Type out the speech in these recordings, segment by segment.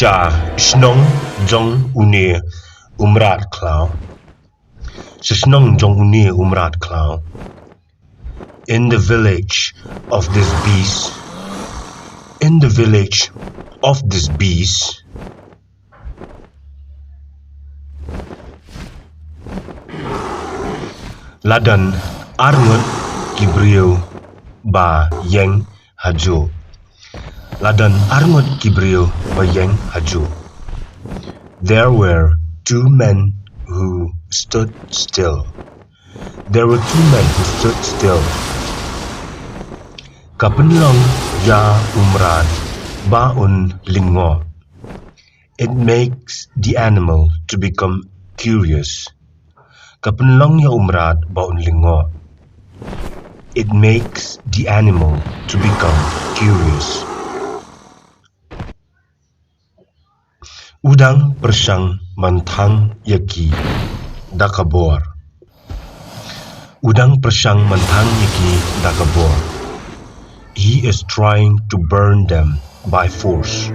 Sha Snong Jong Une Umrat Khlaw. Snong Jong Une Umrat Khlaw. In the village of this beast, Ladan Arngot Kibriyo Ba Yang Hajo. Ladan Arngot Kibriyo Ba Yang Hajo. There were two men who stood still. Kapenlong ya umrat baun lingo. It makes the animal to become curious. Kapenlong ya umrat baun lingo. It makes the animal to become curious. Udang persang mantang yaki dakabor. Udang persang mantang yaki dakabor. He is trying to burn them by force.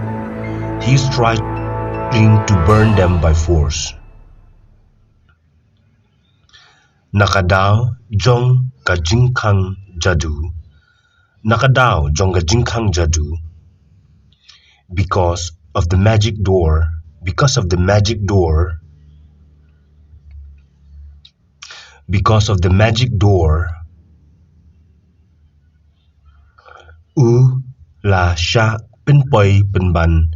Nakadaw jong kajingkang jadu. Because of the magic door. U la sha penpoi penban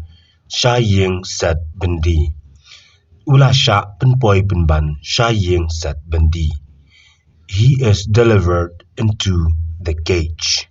sha ying set bendi. Ula sha penpoi penban sha ying set bendi. He is delivered into the cage.